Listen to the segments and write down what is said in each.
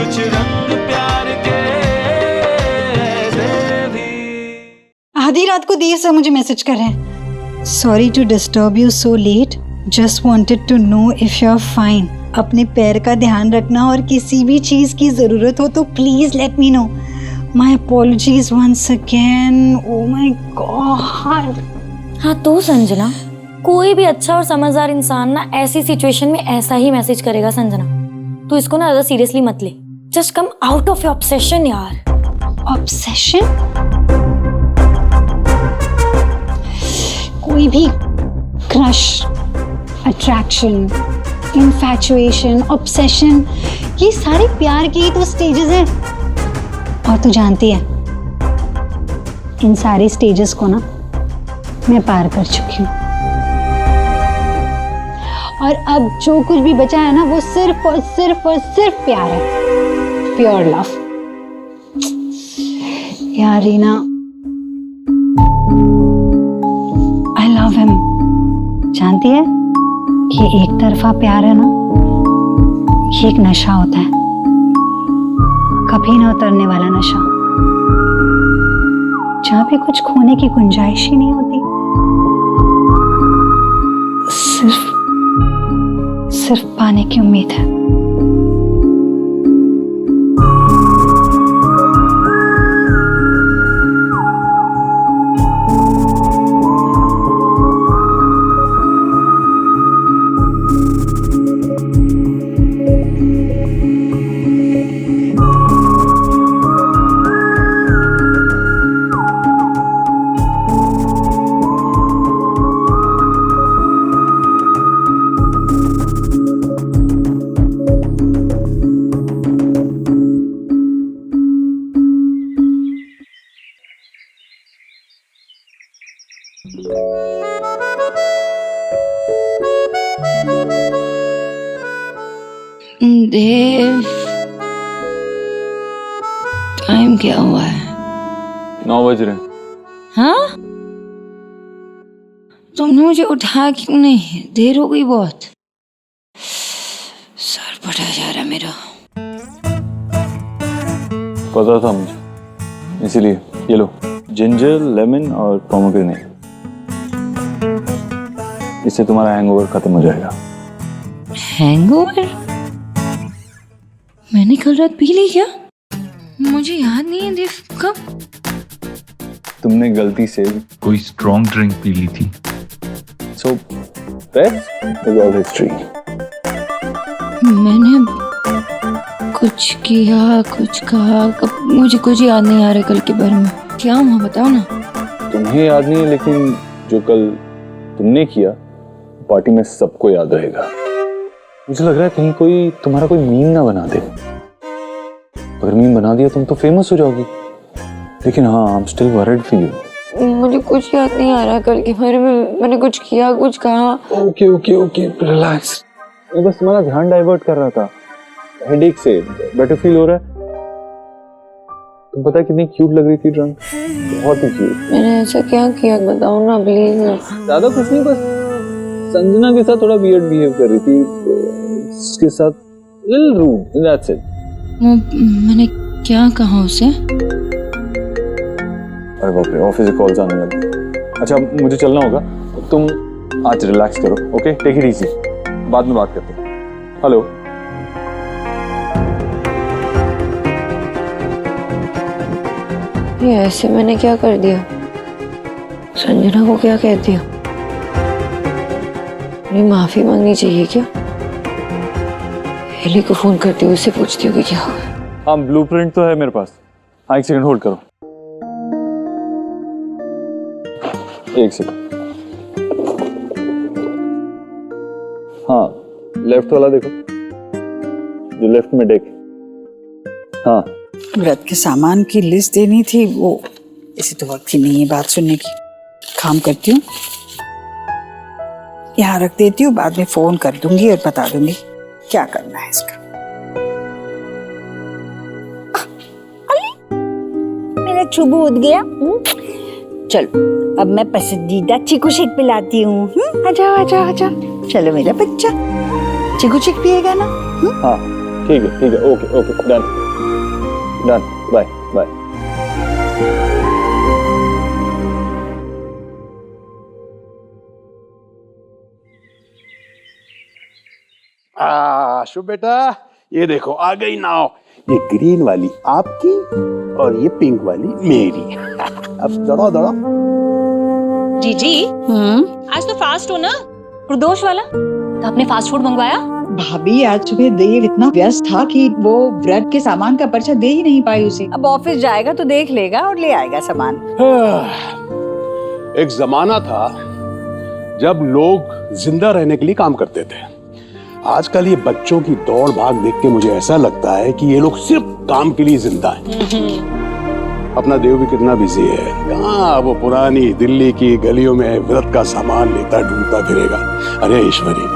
कुछ रंग प्यार के ऐसे भी। आधी रात को देर से मुझे मैसेज कर रहे हैं। Sorry to disturb you so late, just wanted to know if you are fine. अपने पैर का ध्यान रखना और किसी भी चीज की जरूरत हो तो please let me know. My apologies once again. Oh my God. हाँ तो संजना, कोई भी अच्छा और समझदार इंसान ना ऐसी सिचुएशन में ऐसा ही मैसेज करेगा संजना। तू इसको ना ज्यादा सीरियसली मत ले। Just come out of your obsession यार। ऑब्सेशन? कोई भी क्रश, अट्रैक्शन, इन्फैचुएशन, ऑब्सेशन, ये सारे प्यार के ही तो स्टेजेस हैं। और तू जानती है, इन सारे स्टेजेस को ना मैं पार कर चुकी हूँ। और अब जो कुछ भी बचा है ना वो सिर्फ और सिर्फ और सिर्फ प्यार है। Pure love. यार रीना, आई लव हिम। जानती है, ये एक तरफा प्यार है ना, ये एक नशा होता है, कभी ना उतरने वाला नशा, जहां पे कुछ खोने की गुंजाइश ही नहीं होती। सिर्फ पाने की उम्मीद है। देव, टाइम क्या हुआ है? 9 बज रहे हैं। हाँ? तुमने मुझे उठा क्यों नहीं? देर हो गई बहुत। सर फटा जा रहा मेरा। पता था मुझे, इसीलिए ये लो, जिंजर, लेमन और पोमेग्रेनेट। इससे तुम्हारा हैंगओवर खत्म हो जाएगा। हैंगओवर? मैंने कल रात पी ली क्या? मुझे याद नहीं है देव, कब? तुमने गलती से कोई स्ट्रॉन्ग ड्रिंक पी ली थी। So that is all history. मैंने कुछ किया, कुछ कहा, कब मुझे कुछ याद नहीं आ रहा कल के बारे में। क्या हुआ बताओ ना। तुम्हें याद नहीं है, लेकिन जो कल तुमने किया पार्टी में सबको याद रहेगा। मुझे लग रहा है कहीं कोई तुम्हारा कोई मीम ना बना दे। अगर मीम बना दिया तुम तो फेमस हो जाओगी। लेकिन हाँ, I am still worried for you. मुझे कुछ याद नहीं आ रहा कल के बारे में। मैंने कुछ किया, कुछ कहा। Okay okay okay, relax. मैं बस तुम्हारा ध्यान डाइवर्ट कर रहा था हेडेक से। बेटर फील हो रहा है? तुम पता है कितनी क्यूट लग रही थी ड्रंक, बहुत ही क्यूट। मैंने ऐसा क्या किया बताओ ना प्लीज ना। ज्यादा कुछ नहीं, बस संजना के साथ थोड़ा वियर्ड बिहेव कर रही थी, उसके साथ लिटिल रूड, दैट्स इट। मैंने क्या कहा उसे? अरे बाप रे, ऑफिस से कॉल्स आने लगे। अच्छा मुझे चलना होगा, तुम आज रिलैक्स करो, ओके? टेक इट इजी, बाद में बात करते हैं। हेलो। ये ऐसे मैंने क्या कर दिया? संजना को क्या कह दिया? मुझे माफी मांगनी चाहिए क्या? हेली को फोन करती हूँ, उससे पूछती हूँ कि क्या हुआ। हाँ, ब्लूप्रिंट तो है मेरे पास। हाँ, एक सेकंड होल्ड करो। एक सेकंड। हाँ, लेफ्ट वाला देखो, जो लेफ्ट में देख। हाँ, व्रत के सामान की लिस्ट देनी थी, वो इसे तो वक्त ही नहीं है बात सुनने की। काम करती हूँ, यहाँ रख देती हूँ, बाद में फोन कर दूंगी और बता दूंगी क्या करना है इसका। मेरा चुबू उठ गया। चलो अब मैं पसंदीदा चीकू शेक पिलाती हूँ। आजा आजा आजा, चलो मेरा बच्चा, चीकू शेक पिएगा ना? हाँ, ठीक है, ओके, डन, बाय बाय। शुभ बेटा, ये देखो आ गई नाव। ये ग्रीन वाली आपकी और ये पिंक वाली मेरी। अब दौड़ो। जीजी आज तो फास्ट हो ना, प्रदोष वाला तो आपने फास्ट फूड मंगवाया? भाभी आज सुबह देव इतना व्यस्त था कि वो व्रत के सामान का पर्चा दे ही नहीं पाई उसे। अब ऑफिस जाएगा तो देख लेगा और ले आएगा सामान। एक जमाना था जब लोग जिंदा रहने के लिए काम करते थे। आजकल ये बच्चों की दौड़ भाग देख के मुझे ऐसा लगता है कि ये लोग सिर्फ काम के लिए जिंदा हैं। अपना देव भी कितना बिजी है, कहाँ वो पुरानी दिल्ली की गलियों में व्रत का सामान लेता ढूंढता फिरेगा। अरे ईश्वरी,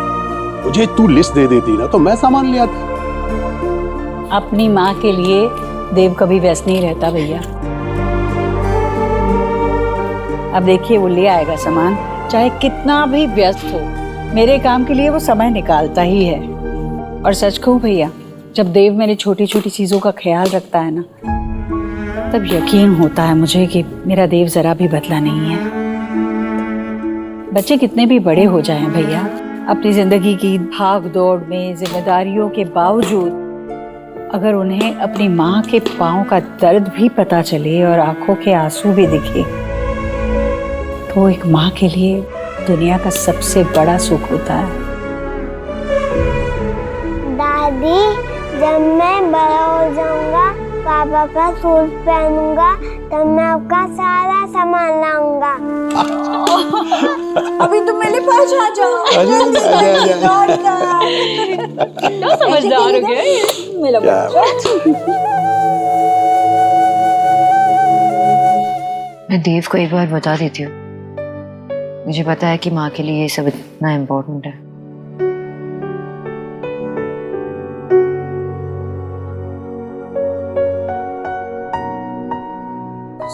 मुझे तू लिस्ट दे देती ना तो मैं सामान ले आता। अपनी माँ के लिए देव कभी व्यस्त नहीं रहता भैया। अब देखिए वो ले आएगा सामान, चाहे कितना भी व्यस्त हो, मेरे काम के लिए वो समय निकालता ही है। और सच कहूं भैया, जब देव मेरी छोटी छोटी चीजों का ख्याल रखता है ना, तब यकीन होता है मुझे कि मेरा देव जरा भी बदला नहीं है। बच्चे कितने भी बड़े हो जाएं भैया, अपनी जिंदगी की भाग दौड़ में जिम्मेदारियों के बावजूद अगर उन्हें अपनी माँ के पाँव का दर्द भी पता चले और आंखों के आंसू भी दिखे, तो एक माँ के लिए दुनिया का सबसे बड़ा सुख होता है। दादी, जब मैं बड़ा हो जाऊंगा, पापा का सूट पहनूंगा, तब मैं आपका सारा सामान लाऊंगा। अभी तुम मेरे पास आ जाओ। समझदार हो गया मेरा बच्चा। मैं देव को एक बार बता देती हूँ। मुझे पता है कि माँ के लिए ये सब इतना इम्पोर्टेंट है।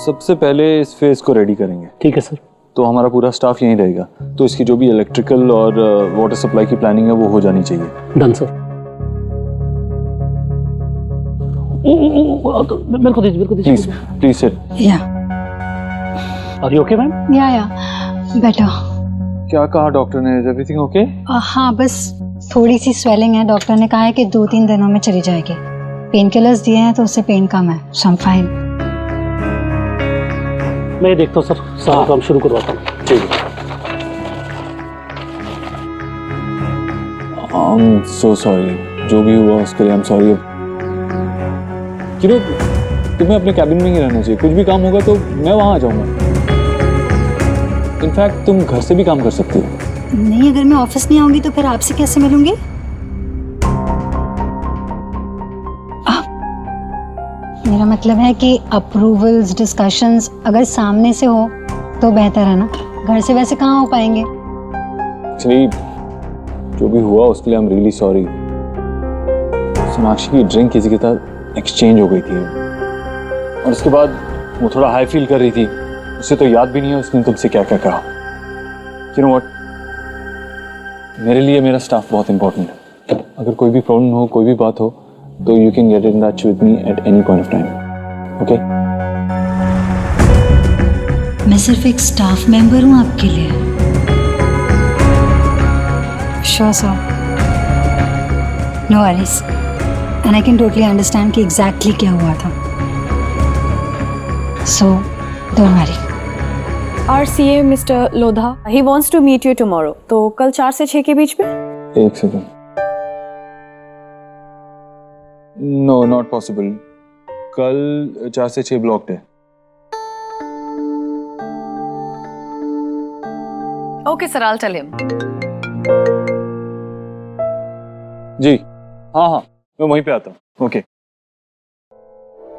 सबसे पहले इस फेज को रेडी करेंगे। ठीक है सर। तो हमारा पूरा स्टाफ यहीं रहेगा, तो इसकी जो भी इलेक्ट्रिकल और वाटर सप्लाई की प्लानिंग है वो हो जानी चाहिए। Done sir. मेरे को दीजिए। Please sit. या आर यू ओके मैम? या बेटा। क्या कहा डॉक्टर ने? Is everything okay? हाँ, बस थोड़ी सी स्वेलिंग है। डॉक्टर ने कहा है कि 2-3 दिनों में चली जाएगी। पेन किलर्स दिए हैं तो उससे पेन कम है। सो आई एम फाइन। मैं देखता हूँ सर, सारा काम शुरू करवाता हूँ। ठीक है। आई एम सो सॉरी, जो भी हुआ उसके लिए आई एम सॉरी। तुम्हें अपने कैबिन में ही रहना चाहिए। कुछ भी काम होगा तो मैं वहां आ जाऊंगा। इनफैक्ट तुम घर से भी काम कर सकती हो। नहीं, अगर मैं ऑफिस नहीं आऊंगी तो फिर आपसे कैसे मिलूंगी? मेरा मतलब है कि अप्रूवल्स, डिस्कशंस अगर सामने से हो तो बेहतर है ना। घर से वैसे कहाँ हो पाएंगे। एक्चुअली जो भी हुआ उसके लिए I am really sorry. Sonakshi की ड्रिंक किसी के साथ एक्सचेंज हो गई थी और उसके बाद वो थोड़ा हाई फील कर रही थी। उसे तो याद भी नहीं है उसने तुमसे क्या क्या कहा। यू नो व्हाट, मेरे लिए मेरा स्टाफ बहुत इंपॉर्टेंट है। अगर कोई भी प्रॉब्लम हो, कोई भी बात हो, तो you can get in touch with me at any point of time. Okay? मैं सिर्फ एक स्टाफ मेंबर हूँ आपके लिए। Sure sir, no worries, and I can totally understand कि एग्जैक्टली क्या हुआ था। So don't worry. RCA mister Lodha, he wants to meet you tomorrow. तो कल 4 से 6 के बीच में? एक सेकंड। No, not possible. कल 4 से 6 ब्लॉक्ड है। Okay sir, I'll tell him. जी हाँ, मैं वहीं पे आता हूँ। ओके।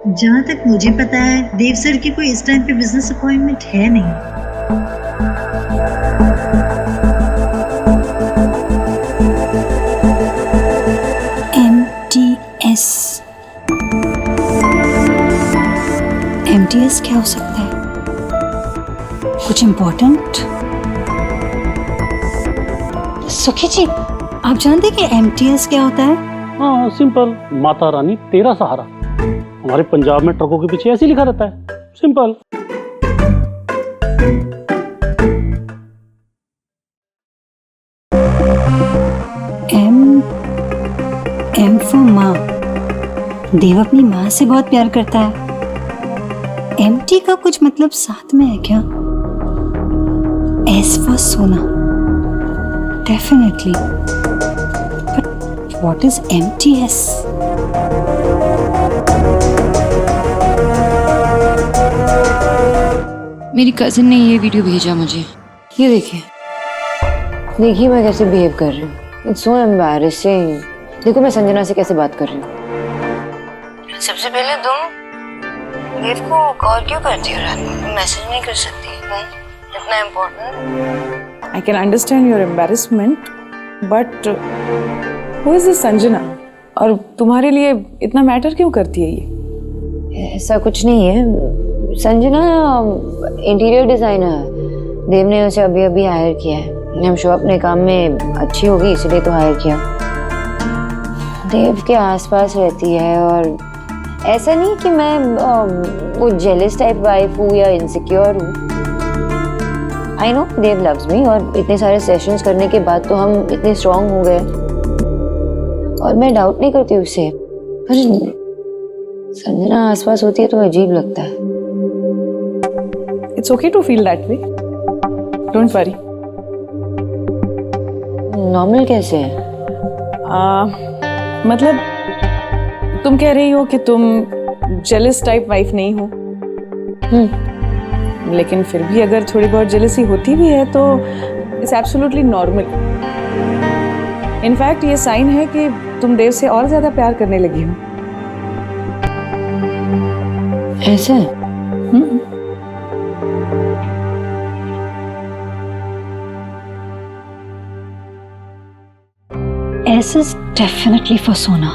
जहाँ तक मुझे पता है देव सर की कोई इस टाइम पे बिजनेस अपॉइंटमेंट है नहीं। MTS क्या हो सकता है? कुछ इम्पोर्टेंट? सुखी जी, आप जानते हैं कि MTS क्या होता है? हाँ सिंपल, माता रानी तेरा सहारा। हमारे पंजाब में ट्रकों के पीछे ऐसे लिखा रहता है, सिंपल। एम फॉर माँ। देव अपनी माँ से बहुत प्यार करता है। एमटी का कुछ मतलब साथ में है क्या? एस फॉर सोना, definitely. But what is MTS? मेरी कजिन ने ये वीडियो भेजा मुझे, ये देखिए। देखिए मैं कैसे बिहेव कर रही हूँ। It's so embarrassing. देखो मैं संजना से कैसे बात कर रही हूँ। सबसे पहले तुम देव को कॉल क्यों करती हो रात में? मैसेज नहीं कर सकती? इतना important? I can understand your embarrassment, but who is this Sanjana? और तुम्हारे लिए इतना मैटर क्यों करती है ये? ऐसा कुछ नहीं है। संजना इंटीरियर डिजाइनर है। देव ने उसे अभी अभी हायर किया है। आई एम श्योर अपने काम में अच्छी होगी, इसलिए तो हायर किया। देव के आसपास रहती है और ऐसा नहीं कि मैं वो जेलस टाइप वाइफ हूँ या इनसिक्योर हूँ। I know Dev loves me और इतने सारे सेशंस करने के बाद तो हम इतने स्ट्रांग हो गए और मैं डाउट नहीं करती उसे। पर संजना आसपास होती है तो अजीब लगता है। It's okay to feel that way. Don't worry. Normal कैसे है? मतलब तुम कह रही हो कि तुम जेलस टाइप वाइफ नहीं हो। लेकिन फिर भी अगर थोड़ी बहुत जेलसी होती भी है तो इट्स एब्सोल्युटली नॉर्मल। इनफैक्ट ये साइन है कि तुम देव से और ज्यादा प्यार करने लगी हो। ऐसा? S is definitely for Sona.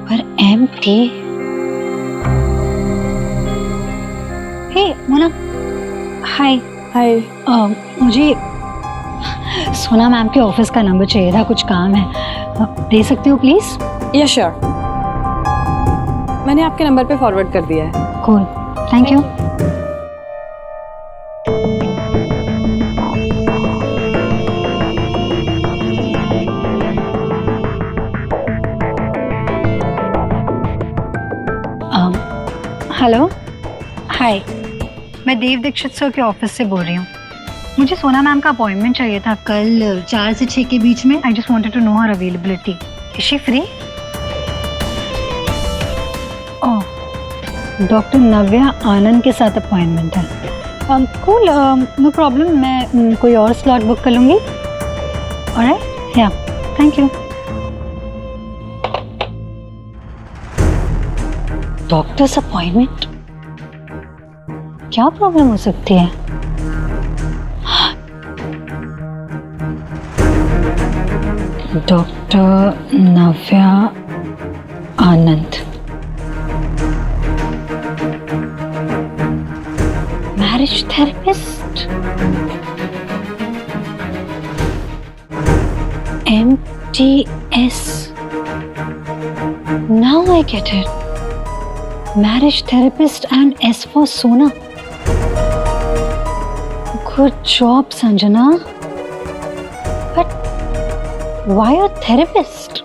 पर MT? Hey, मोना. Hi. हाय। मुझे सोना मैम के ऑफिस का नंबर चाहिए था, कुछ काम है। दे सकते हो प्लीज? या श्योर। मैंने आपके नंबर पे फॉरवर्ड कर दिया है। Cool, thank you. हेलो, हाय, मैं देव दीक्षित सर के ऑफिस से बोल रही हूँ। मुझे सोना मैम का अपॉइंटमेंट चाहिए था कल 4 से 6 के बीच में। I just wanted to know her availability. Is she free? Oh, doctor Navya Anand के साथ अपॉइंटमेंट है। Cool, no problem. मैं कोई और स्लॉट बुक कर लूँगी। Alright, yeah, thank you. Doctor's appointment? क्या प्रॉब्लम हो सकती है? Doctor Navya Anand, marriage therapist, MTS। Now I get it. Marriage therapist and S for Sona. Good job, Sanjana. But why a therapist?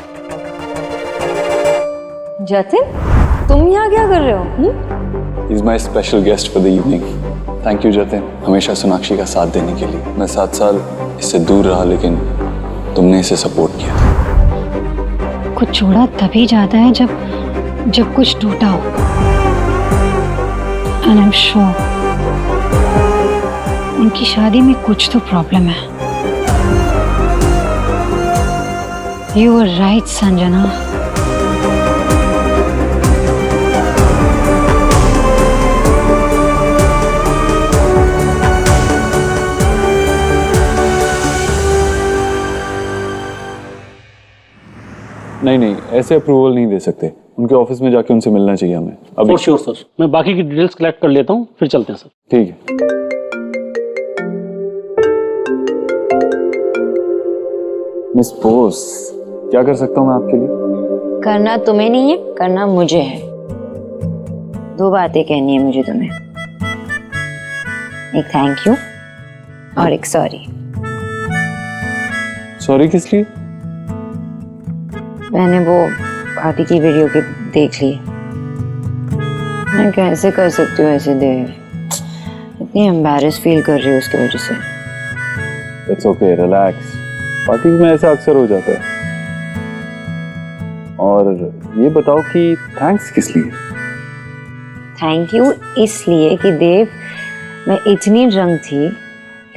Jatin, तुम यहाँ क्या कर रहे हो? He's my special guest for the evening. Thank you, Jatin, हमेशा सोनाक्षी का साथ देने के लिए। मैं 7 साल इससे दूर रहा लेकिन तुमने इसे सपोर्ट किया। कुछ जोड़ा तभी जाता है जब कुछ टूटा हो। And I'm sure उनकी शादी में कुछ तो प्रॉब्लम है। You were right, Sanjana. नहीं, ऐसे अप्रूवल नहीं दे सकते। उनके ऑफिस में जाके उनसे मिलना चाहिए हमें अभी। फॉर श्योर सर, मैं बाकी की डिटेल्स कलेक्ट कर लेता हूँ, फिर चलते हैं सर। ठीक है। मिस बोस, क्या कर सकता हूँ मैं आपके लिए? करना तुम्हें नहीं है, करना मुझे है। 2 बातें कहनी है मुझे तुम्हें, एक थैंक यू और एक सॉरी। सॉरी किस लिए? मैंने वो पार्टी की वीडियो के देख ली। मैं कैसे कर सकती हूँ ऐसे देव, इतनी एम्बैरेस फील कर रही हूँ उसकी वजह से। It's okay, relax. पार्टी में ऐसा अक्सर हो जाता है। और ये बताओ कि थैंक्स किस लिए? थैंक यू इसलिए कि देव, मैं इतनी ड्रंक थी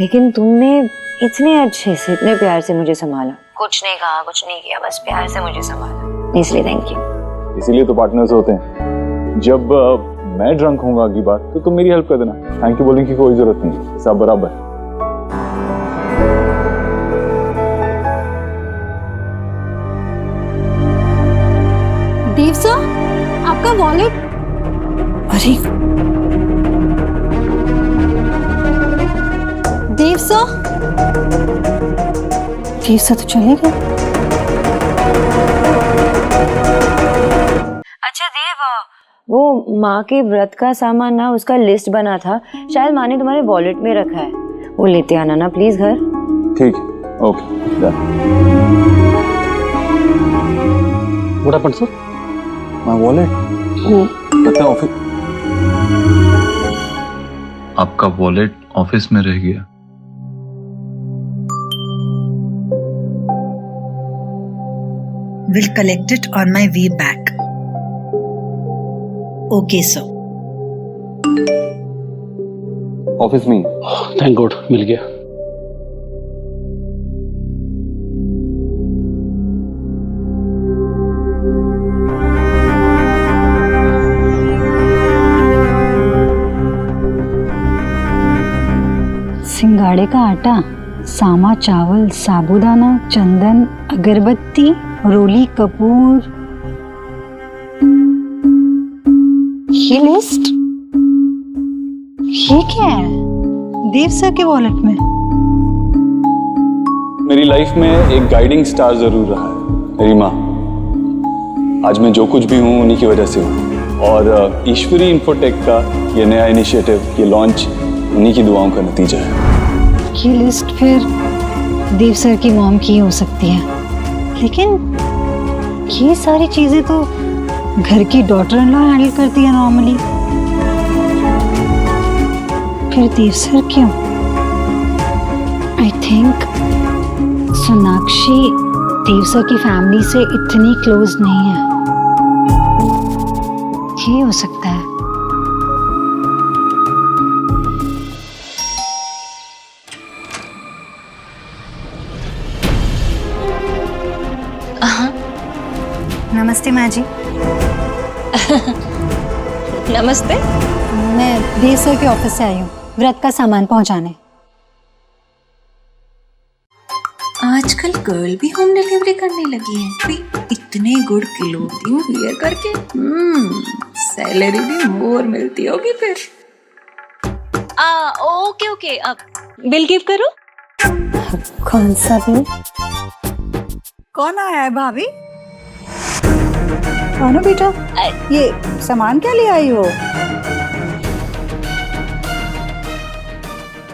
लेकिन तुमने इतने अच्छे से, इतने प्यार से मुझे संभाला। कुछ नहीं कहा, कुछ नहीं किया, बस प्यार से मुझे संभाला, इसलिए थैंक यू। इसीलिए तो पार्टनर्स होते हैं। जब मैं ड्रंक होऊंगा अगली बार तो तुम मेरी हेल्प कर देना। थैंक यू बोलने की कोई जरूरत नहीं, सब बराबर। देव सर, आपका वॉलेट। अरे देव सर, देव सर तो चले गए। अच्छा देव, वो माँ के व्रत का सामान ना, उसका लिस्ट बना था, शायद माँ ने तुम्हारे वॉलेट में रखा है, वो लेते आना ना प्लीज घर। ठीक है, okay done. What happened sir? My wallet, पता ऑफिस। आपका वॉलेट ऑफिस में रह गया। Will collect it on my way back. Okay, sir. Office में। थैंक गॉड, मिल गया। सिंगाड़े का आटा, सामा चावल, साबूदाना, चंदन, अगरबत्ती, रोली कपूर। ये लिस्ट, ये क्या है? देव सर के वॉलेट में। मेरी लाइफ में एक गाइडिंग स्टार जरूर रहा है, मेरी माँ। आज मैं जो कुछ भी हूँ उन्हीं की वजह से हूँ। और ईश्वरी इन्फोटेक का ये नया इनिशिएटिव, ये लॉन्च उन्हीं की दुआओं का नतीजा है। ये लिस्ट फिर देव सर की मॉम की हो सकती है, लेकिन ये सारी चीजें तो घर की डॉटर इन लॉ हैंडल करती है नॉर्मली। फिर देव सर क्यों? I think Sonakshi Dev sir की फैमिली से इतनी क्लोज नहीं है। ये हो सकता है। नमस्ते माँ जी। नमस्ते। मैं देव सर के ऑफिस से आई हूँ व्रत का सामान पहुँचाने। आजकल गर्ल भी होम डिलीवरी करने लगी है। भाई इतने गुड़ किलो वेयर करके सैलरी भी मोर मिलती होगी फिर। ओके ओके, अब बिल गिव करो। कौन सा बिल? कौन आया है भाभी? कौन हो बेटा? ये सामान क्या ले आई हो?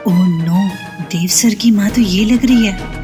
ओह नो, देव सर की माँ तो ये लग रही है।